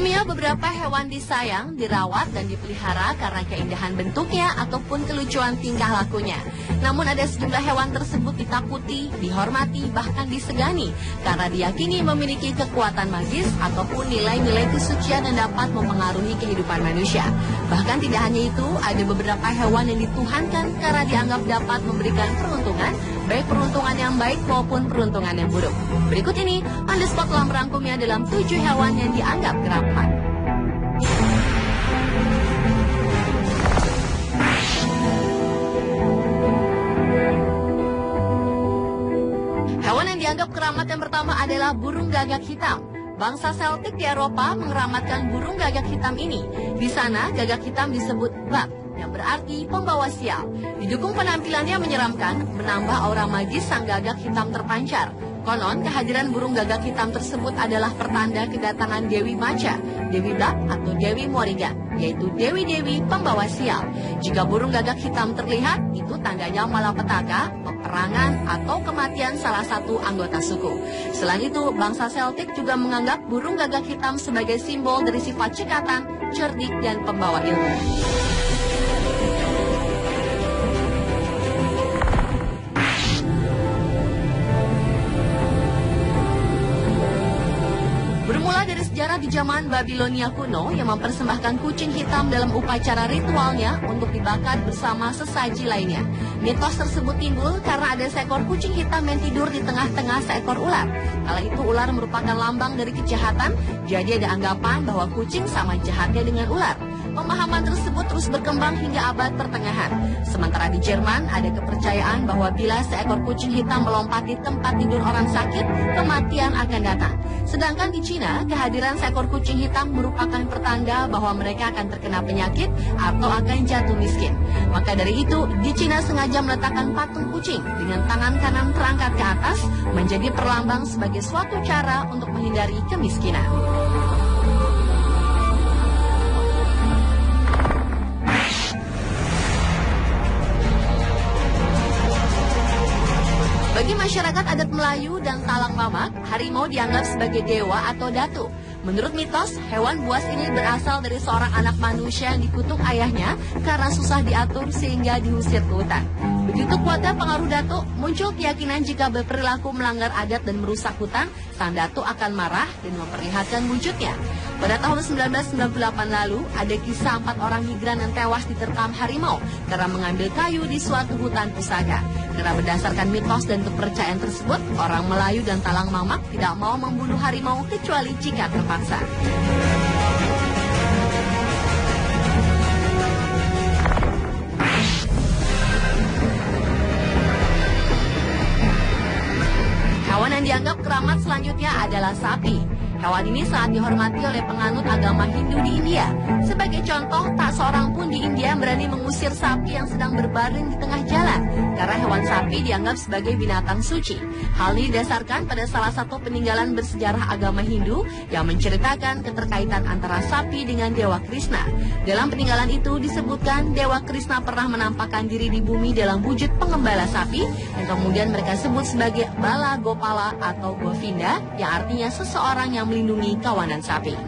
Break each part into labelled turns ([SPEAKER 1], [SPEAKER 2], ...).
[SPEAKER 1] Umumnya beberapa hewan disayang, dirawat, dan dipelihara karena keindahan bentuknya ataupun kelucuan tingkah lakunya. Namun ada sejumlah hewan tersebut ditakuti, dihormati, bahkan disegani karena diyakini memiliki kekuatan magis ataupun nilai-nilai kesucian yang dapat mempengaruhi kehidupan manusia. Bahkan tidak hanya itu, ada beberapa hewan yang dituhankan karena dianggap dapat memberikan peruntungan, baik peruntungan yang baik maupun peruntungan yang buruk. Berikut ini, On The Spot telah merangkumnya dalam 7 hewan yang dianggap keramat. Hewan yang dianggap keramat yang pertama adalah burung gagak hitam. Bangsa Celtic di Eropa mengramatkan burung gagak hitam ini. Di sana, gagak hitam disebut bab, yang berarti pembawa sial. Didukung penampilannya menyeramkan, menambah aura magis sang gagak hitam terpancar. Konon, kehadiran burung gagak hitam tersebut adalah pertanda kedatangan Dewi Maca, Dewi Blak atau Dewi Morrigan, yaitu dewi-dewi pembawa sial. Jika burung gagak hitam terlihat, itu tandanya malapetaka, peperangan, atau kematian salah satu anggota suku. Selain itu, bangsa Celtic juga menganggap burung gagak hitam sebagai simbol dari sifat cekatan, cerdik, dan pembawa ilmu. Bermula dari sejarah di zaman Babilonia kuno yang mempersembahkan kucing hitam dalam upacara ritualnya untuk dibakar bersama sesaji lainnya. Mitos tersebut timbul karena ada seekor kucing hitam yang tidur di tengah-tengah seekor ular. Kala itu ular merupakan lambang dari kejahatan, jadi ada anggapan bahwa kucing sama jahatnya dengan ular. Pemahaman tersebut terus berkembang hingga abad pertengahan. Sementara di Jerman ada kepercayaan bahwa bila seekor kucing hitam melompati tempat tidur orang sakit, kematian akan datang. Sedangkan di Cina, kehadiran seekor kucing hitam merupakan pertanda bahwa mereka akan terkena penyakit atau akan jatuh miskin. Maka dari itu, di Cina sengaja meletakkan patung kucing dengan tangan kanan terangkat ke atas menjadi perlambang sebagai suatu cara untuk menghindari kemiskinan. Bagi masyarakat adat Melayu dan Talang Mamak, harimau dianggap sebagai dewa atau datu. Menurut mitos, hewan buas ini berasal dari seorang anak manusia yang dikutuk ayahnya karena susah diatur sehingga diusir ke hutan. Begitu kuatnya pengaruh datuk, muncul keyakinan jika berperilaku melanggar adat dan merusak hutan, sang datuk akan marah dan memperlihatkan wujudnya. Pada tahun 1998 lalu, ada kisah 4 orang migran yang tewas diterkam harimau karena mengambil kayu di suatu hutan pusaka. Karena berdasarkan mitos dan kepercayaan tersebut, orang Melayu dan Talang Mamak tidak mau membunuh harimau kecuali jika terpaksa. Hewan yang dianggap keramat selanjutnya adalah sapi. Hewan ini sangat dihormati oleh penganut agama Hindu di India. Sebagai contoh, tak seorang pun di India berani mengusir sapi yang sedang berbaring di tengah jalan, karena hewan sapi dianggap sebagai binatang suci. Hal ini didasarkan pada salah satu peninggalan bersejarah agama Hindu yang menceritakan keterkaitan antara sapi dengan Dewa Krishna. Dalam peninggalan itu disebutkan Dewa Krishna pernah menampakkan diri di bumi dalam wujud pengembala sapi, yang kemudian mereka sebut sebagai Bala Gopala atau Govinda, yang artinya seseorang yang melindungi kawanan sapi.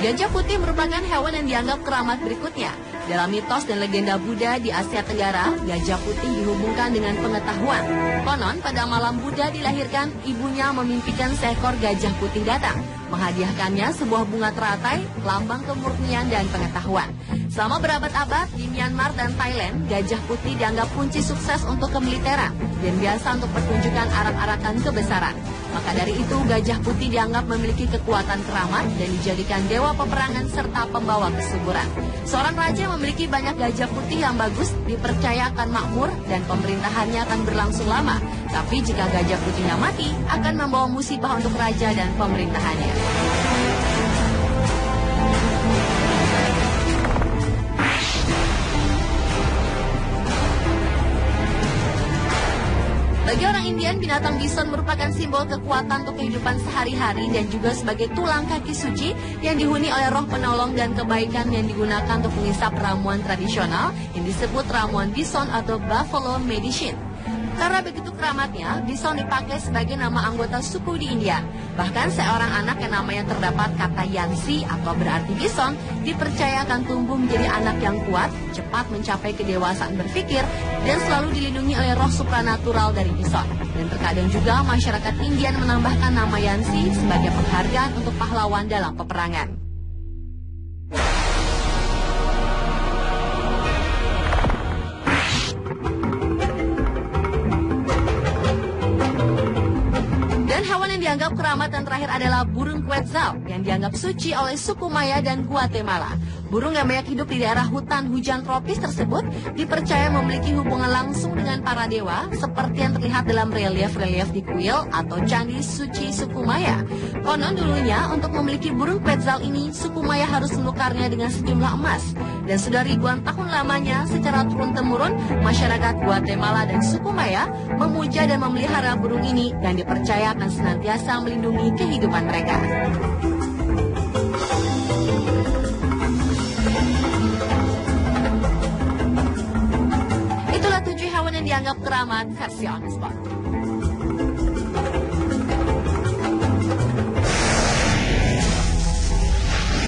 [SPEAKER 1] Gajah putih merupakan hewan yang dianggap keramat berikutnya. Dalam mitos dan legenda Buddha di Asia Tenggara, gajah putih dihubungkan dengan pengetahuan. Konon, pada malam Buddha dilahirkan, ibunya memimpikan seekor gajah putih datang, menghadiahkannya sebuah bunga teratai, lambang kemurnian dan pengetahuan. Selama berabad-abad di Myanmar dan Thailand, gajah putih dianggap kunci sukses untuk kemiliteran dan biasa untuk pertunjukan arak-arakan kebesaran. Maka dari itu, gajah putih dianggap memiliki kekuatan keramat dan dijadikan dewa peperangan serta pembawa kesuburan. Seorang raja memiliki banyak gajah putih yang bagus, dipercaya akan makmur dan pemerintahannya akan berlangsung lama. Tapi jika gajah putihnya mati, akan membawa musibah untuk raja dan pemerintahannya. Bagi orang Indian, binatang bison merupakan simbol kekuatan untuk kehidupan sehari-hari dan juga sebagai tulang kaki suci yang dihuni oleh roh penolong dan kebaikan yang digunakan untuk mengisap ramuan tradisional yang disebut ramuan bison atau buffalo medicine. Karena begitu keramatnya, bison dipakai sebagai nama anggota suku di India. Bahkan seorang anak yang namanya terdapat kata Yansi atau berarti bison, dipercaya akan tumbuh menjadi anak yang kuat, cepat mencapai kedewasaan berpikir, dan selalu dilindungi oleh roh supranatural dari bison. Dan terkadang juga masyarakat Indian menambahkan nama Yansi sebagai penghargaan untuk pahlawan dalam peperangan. Dianggap keramat dan terakhir adalah burung quetzal yang dianggap suci oleh suku Maya dan Guatemala. Burung yang banyak hidup di daerah hutan hujan tropis tersebut dipercaya memiliki hubungan langsung dengan para dewa seperti yang terlihat dalam relief-relief di kuil atau candi suci suku Maya. Konon dulunya untuk memiliki burung quetzal ini suku Maya harus menukarnya dengan sejumlah emas. Dan sudah ribuan tahun lamanya secara turun-temurun masyarakat Guatemala dan suku Maya memuja dan memelihara burung ini yang dipercaya akan senantiasa melindungi kehidupan mereka. Itulah 7 hewan yang dianggap keramat versi On The Spot.